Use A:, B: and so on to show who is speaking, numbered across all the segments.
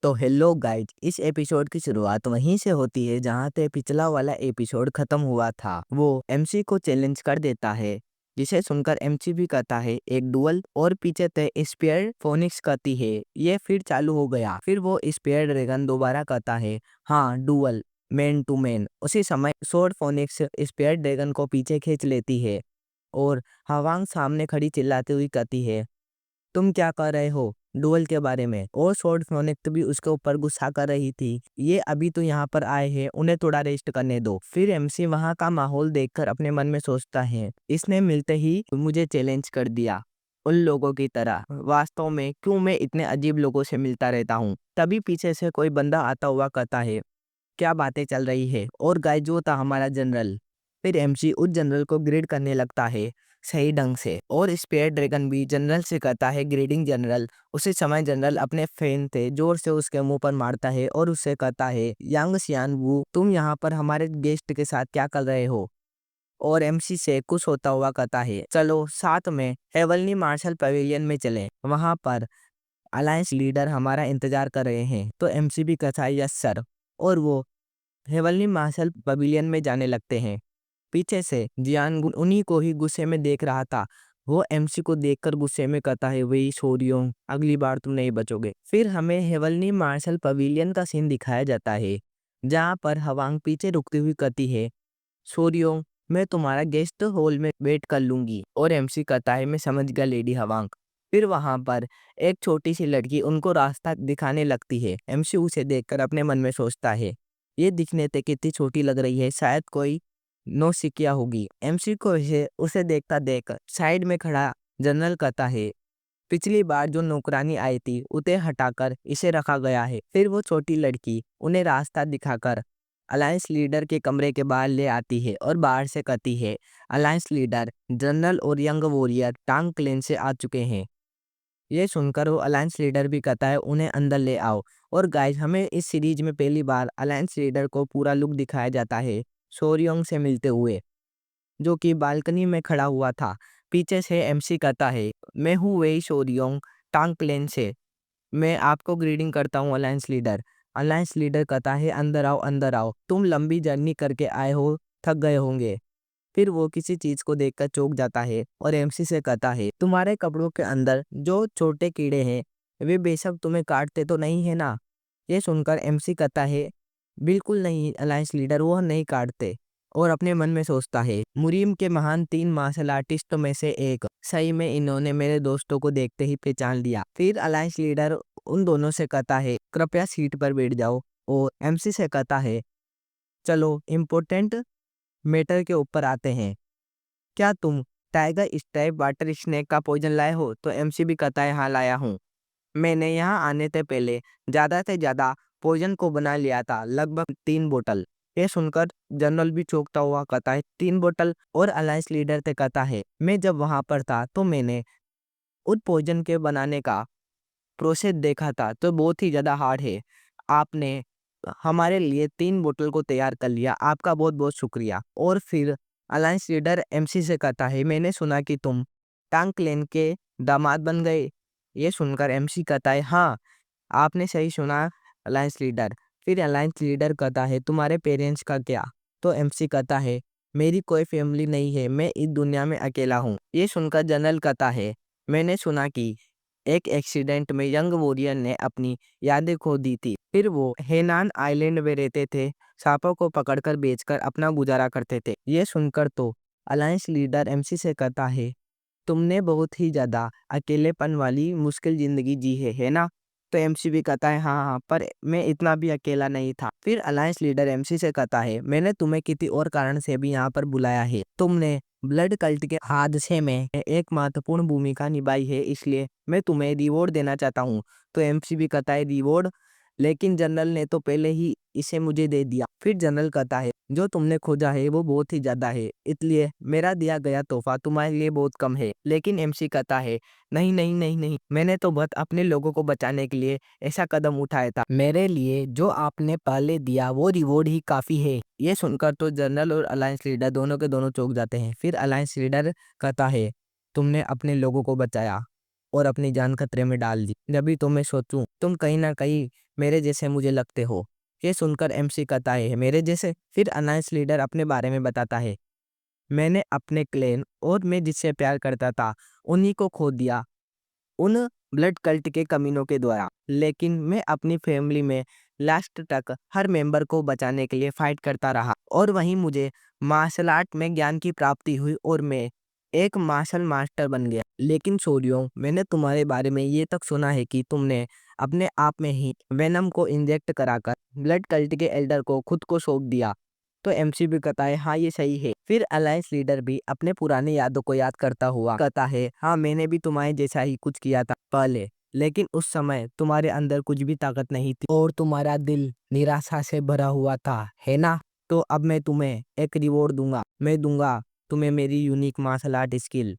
A: तो hello guys, इस episode की शुरुआत वहीं से होती है जहां पे पिछला वाला एपिसोड खत्म हुआ था। वो एमसी को चैलेंज कर देता है, जिसे सुनकर एमसी भी कहता है एक डुअल, और पीछे ते स्पेयर फोनिक्स कहती है ये फिर चालू हो गया। फिर वो स्पेयर ड्रैगन दोबारा कहता है हाँ डुअल, मैन टू मैन। उसी समय सोर्ड फोनिक्स स्पेयर ड्रैगन को पीछे खींच लेती है और हवांग सामने खड़ी चिल्लाती हुई कहती है तुम क्या कर रहे हो डुअल के बारे में। और शॉर्ट फोनेक्ट भी उसके ऊपर गुस्सा कर रही थी, ये अभी तो यहाँ पर आए हैं, उन्हें थोड़ा रेस्ट करने दो। फिर एमसी वहाँ का माहौल देखकर अपने मन में सोचता है इसने मिलते ही मुझे चैलेंज कर दिया उन लोगों की तरह। वास्तव में क्यों मैं इतने अजीब लोगों से मिलता रहता हूँ। तभी पीछे से कोई बंदा आता हुआ कहता है क्या बातें चल रही है। और गाय जो था हमारा जनरल। फिर एमसी उस जनरल को ग्रीड करने लगता है सही ढंग से, और स्पेयर ड्रैगन भी जनरल से कहता है ग्रीडिंग जनरल। उसी समय जनरल अपने फैन थे जोर से उसके मुंह पर मारता है और उससे कहता है यांग सियान वू, तुम यहाँ पर हमारे गेस्ट के साथ क्या कर रहे हो। और एमसी से खुश होता हुआ कहता है चलो साथ में हेवनली मार्शल पवेलियन में चले, वहां पर अलायंस लीडर हमारा इंतजार कर रहे हैं। तो एमसी भी कहता है यस सर, और वो हेवनली मार्शल पवेलियन में जाने लगते हैं। पीछे से जियान उन्हीं को ही गुस्से में देख रहा था। वो एमसी को देखकर गुस्से में कहता है वही सोरियों, अगली बार तुम नहीं बचोगे। फिर हमें हेवनली मार्शल पवेलियन का सीन दिखाया जाता है, जहाँ पर हवांग पीछे रुकती हुई कहती है सोरियों, मैं तुम्हारा गेस्ट हॉल में वेट कर लूंगी। और एमसी कहता है मैं समझ गया लेडी हवांग। फिर वहां पर एक छोटी सी लड़की उनको रास्ता दिखाने लगती है। एमसी उसे देखकर अपने मन में सोचता है ये दिखने से कितनी छोटी लग रही है, शायद कोई नौसिखिया होगी। एमसी को उसे देखता देख साइड में खड़ा जनरल कहता है पिछली बार जो नौकरानी आई थी उसे हटाकर इसे रखा गया है। फिर वो छोटी लड़की उन्हें रास्ता दिखाकर अलायंस लीडर के कमरे के बाहर ले आती है और बाहर से कहती है अलायंस लीडर जनरल और यंग वॉरियर टांग क्लेन से आ चुके हैं। ये सुनकर वो अलायंस लीडर भी कहता है उन्हें अंदर ले आओ। और गाइस, हमें इस सीरीज में पहली बार अलायंस लीडर को पूरा लुक दिखाया जाता है सोरियोंग से मिलते हुए, जो कि बालकनी में खड़ा हुआ था। पीछे से एमसी कहता है मैं हूँ वेई सोरियोंग टांग प्लेन से, मैं आपको ग्रीडिंग करता हूँ अलायंस लीडर। अलायंस लीडर कहता है अंदर आओ, तुम लंबी जर्नी करके आए हो, थक गए होंगे। फिर वो किसी चीज को देखकर चौंक जाता है और एमसी से कहता है तुम्हारे कपड़ों के अंदर जो छोटे कीड़े हैं वे बेशक तुम्हें काटते तो नहीं है ना। ये सुनकर एमसी कहता है बिल्कुल नहीं अलायंस लीडर, वो नहीं काटते। और अपने मन में सोचता है मुरीम के महान 3 मार्शल आर्टिस्टों में से एक, सही में इन्होंने मेरे दोस्तों को देखते ही पहचान लिया। फिर अलायंस लीडर उन दोनों से कहता है कृपया सीट पर बैठ जाओ। और एमसी से कहता है चलो इम्पोर्टेंट मैटर के ऊपर आते हैं, क्या तुम टाइगर स्ट्राइप वाटर स्नेक का पॉइजन लाए हो। तो एमसी भी कहता है हाँ लाया हूँ, मैंने यहाँ आने से पहले ज्यादा से ज्यादा पॉइजन को बना लिया था, लगभग 3 बोतल। ये सुनकर जनरल भी चौंकता हुआ कहता है 3 बोतल। और अलायंस लीडर से कहता है मैं जब वहां पर था तो मैंने उस पॉइजन के बनाने का प्रोसेस देखा था, तो बहुत ही ज्यादा हार्ड है। आपने हमारे लिए 3 बोतल को तैयार कर लिया, आपका बहुत बहुत शुक्रिया। और फिर अलायंस लीडर एमसी से कहता है मैंने सुना कि तुम टांग क्लेन के दामाद बन गए। ये सुनकर एमसी कहता है हाँ आपने सही सुना अलायंस लीडर। फिर अलायंस लीडर कहता है तुम्हारे पेरेंट्स का क्या। तो एमसी कहता है मेरी कोई फैमिली नहीं है, मैं इस दुनिया में अकेला हूँ। ये सुनकर जनरल कहता है मैंने सुना कि एक एक्सीडेंट में यंग वॉरियर ने अपनी यादें खो दी थी, फिर वो हेनान आइलैंड में रहते थे, सांपों को पकड़कर बेचकर अपना गुजारा करते थे। ये सुनकर तो अलायंस लीडर एमसी से कहता है तुमने बहुत ही ज्यादा अकेलेपन वाली मुश्किल जिंदगी जी है ना। तो एमसी भी कहता है हाँ हाँ, पर मैं इतना भी अकेला नहीं था। फिर अलायंस लीडर एमसी से कहता है मैंने तुम्हें किसी और कारण से भी यहाँ पर बुलाया है, तुमने ब्लड कल्ट के हादसे में एक महत्वपूर्ण भूमिका निभाई है, इसलिए मैं तुम्हें रिवॉर्ड देना चाहता हूँ। तो एमसी भी कहता है रिवॉर्ड, लेकिन जनरल ने तो पहले ही इसे मुझे दे दिया। फिर जनरल कहता है जो तुमने खोजा है वो बहुत ही ज्यादा है, इसलिए मेरा दिया गया तोहफा तुम्हारे लिए बहुत कम है। लेकिन एमसी कहता है नहीं नहीं नहीं नहीं, मैंने तो बस अपने लोगों को बचाने के लिए ऐसा कदम उठाया था, मेरे लिए जो आपने पहले दिया वो रिवॉर्ड ही काफी है। ये सुनकर तो जनरल और अलायंस लीडर दोनों के दोनों चौंक जाते हैं। फिर अलायंस लीडर कहता है तुमने अपने लोगों को बचाया और अपनी जान खतरे में डाल दी, जब भी तो मैं सोचूं तुम कहीं ना कहीं मेरे जैसे मुझे लगते हो। ये सुनकर एमसी कहता है, मेरे जैसे? फिर अलायंस लीडर अपने बारे में बताता है, मैंने अपने क्लैन और मैं जिससे प्यार करता था उन्हीं को खो दिया उन ब्लड कल्ट के कमीनों के द्वारा। लेकिन मैं अपनी फैमिली में लास्ट तक हर मेंबर को बचाने के लिए फाइट करता रहा और वहीं मुझे मार्शल आर्ट में ज्ञान की प्राप्ति हुई और मैं एक मार्शल मास्टर बन गया। लेकिन सोडियो, मैंने तुम्हारे बारे में ये तक सुना है कि तुमने अपने आप में ही वेनम को इंजेक्ट कराकर ब्लड कल्ट के एल्डर को खुद को सौंप दिया। तो एमसी भी कहता है, हाँ ये सही है। फिर अलायंस लीडर भी अपने पुराने यादों को याद करता हुआ कहता है, हाँ मैंने भी तुम्हारे जैसा ही कुछ किया था पहले, लेकिन उस समय तुम्हारे अंदर कुछ भी ताकत नहीं थी और तुम्हारा दिल निराशा से भरा हुआ था, है ना? तो अब मैं तुम्हें एक रिवॉर्ड दूंगा। मैं दूंगा तुम्हें मेरी unique martial art skill,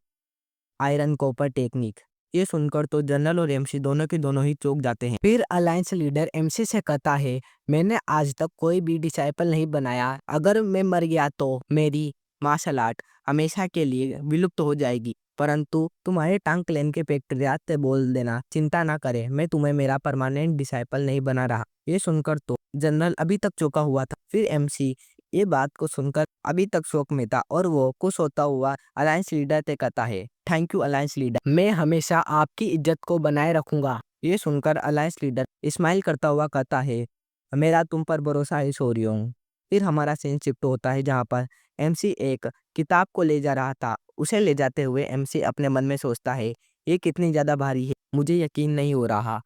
A: iron copper technique. ये सुनकर तो जनरल और एमसी दोनों के दोनों ही चौंक जाते हैं। फिर अलायंस लीडर एमसी से कहता है, मैंने आज तक कोई भी डिसाइपल नहीं बनाया। अगर मैं मर गया तो मेरी मार्शल आर्ट हमेशा के लिए विलुप्त हो जाएगी। परंतु तुम्हारे टांग क्लैन के पैट्रियट से बोल देना, चिंता ना करे, मैं तुम्हें मेरा परमानेंट डिसाइपल नहीं बना रहा। ये सुनकर तो जनरल अभी तक चौंका हुआ था। फिर एमसी ये बात को सुनकर अभी तक शौक में था और वो खुश होता हुआ अलायंस लीडर से कहता है, थैंक यू अलायंस लीडर, मैं हमेशा आपकी इज्जत को बनाए रखूंगा। ये सुनकर अलायंस लीडर स्माइल करता हुआ कहता है, मेरा तुम पर भरोसा है सोरियो। फिर हमारा सीन शिफ्ट होता है जहाँ पर एमसी एक किताब को ले जा रहा था। उसे ले जाते हुए एमसी अपने मन में सोचता है, ये कितनी ज़्यादा भारी है, मुझे यकीन नहीं हो रहा।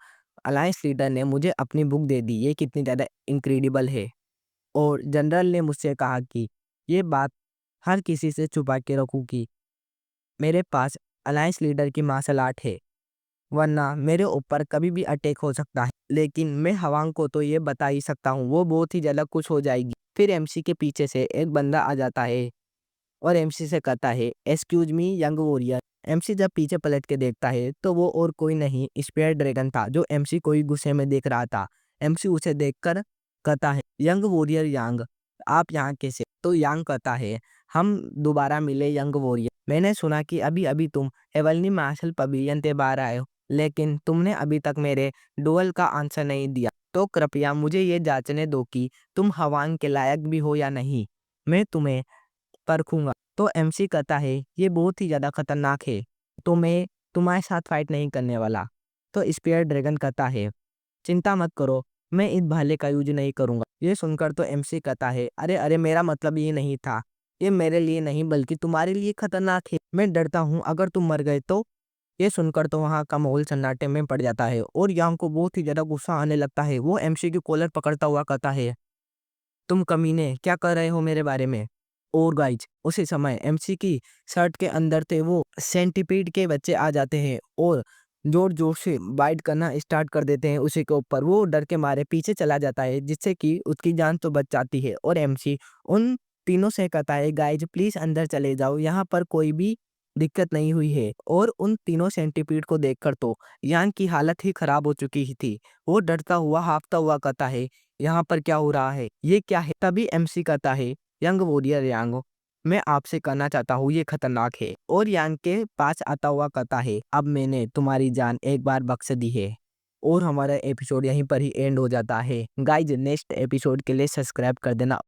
A: अलायंस लीडर ने मुझे अपनी बुक दे दी, ये कितनी ज़्यादा इनक्रेडिबल है। और जनरल ने मुझसे कहा कि ये बात हर किसी से छुपा के रखूं कि मेरे पास अलायंस लीडर की मार्शल आर्ट है, वरना मेरे ऊपर कभी भी अटैक हो सकता है। लेकिन मैं हवांग को तो ये बता ही सकता हूँ, वो बहुत ही ज़्यादा खुश हो जाएगी। फिर एमसी के पीछे से एक बंदा आ जाता है और एमसी से कहता है, excuse me young warrior. MC जब पीछे पलट के देखता है तो वो और कोई नहीं, स्पेयर ड्रैगन था जो एमसी को ही गुस्से में देख रहा था। एमसी उसे देखकर कहता है, यंग वॉरियर यांग, आप यहाँ कैसे? तो यांग कहता है, हम दोबारा मिले यंग वॉरियर। मैंने सुना कि अभी अभी तुम हेवनली मार्शल पवेलियन से बाहर आए हो, लेकिन तुमने अभी तक मेरे डुअल का आंसर नहीं दिया। तो कृपया मुझे ये जांचने दो कि तुम हवांग के लायक भी हो या नहीं। मैं तुम्हें परखूंगा। तो एमसी कहता है, ये बहुत ही ज़्यादा खतरनाक है, तो मैं तुम्हारे साथ फाइट नहीं करने वाला। तो स्पेयर ड्रैगन कहता है, चिंता मत करो, मैं इस भाले का यूज नहीं करूंगा। ये सुनकर तो एमसी कहता है, अरे अरे, मेरा मतलब ये नहीं था, ये मेरे लिए नहीं बल्कि तुम्हारे लिए खतरनाक है। मैं डरता हूँ अगर तुम मर गए तो। ये सुनकर तो वहाँ का माहौल सन्नाटे में पड़ जाता है और यांग को बहुत ही ज़्यादा गुस्सा आने लगता है। वो एमसी की कॉलर पकड़ता हुआ कहता है, तुम कमीने क्या कर रहे हो मेरे बारे में? और गाइज उसी समय एमसी की शर्ट के अंदर थे वो सेंटीपीड के बच्चे आ जाते हैं और जोर जोर से बाइट करना स्टार्ट कर देते हैं उसी के ऊपर। वो डर के मारे पीछे चला जाता है जिससे कि उसकी जान तो बच जाती है और एमसी उन तीनों से कहता है, गाइज प्लीज अंदर चले जाओ, यहाँ पर कोई भी दिक्कत नहीं हुई है। और उन तीनों सेंटीपीड को देखकर तो यान की हालत ही खराब हो चुकी ही थी। वो डरता हुआ हाफता हुआ कहता है, यहाँ पर क्या हो रहा है, ये क्या है? तभी एमसी कहता है, यंग वॉरियर यांग, मैं आपसे कहना चाहता हूँ ये खतरनाक है। और यांग के पास आता हुआ कहता है, अब मैंने तुम्हारी जान एक बार बख्श दी है। और हमारा एपिसोड यहीं पर ही एंड हो जाता है। गाइज नेक्स्ट एपिसोड के लिए सब्सक्राइब कर देना।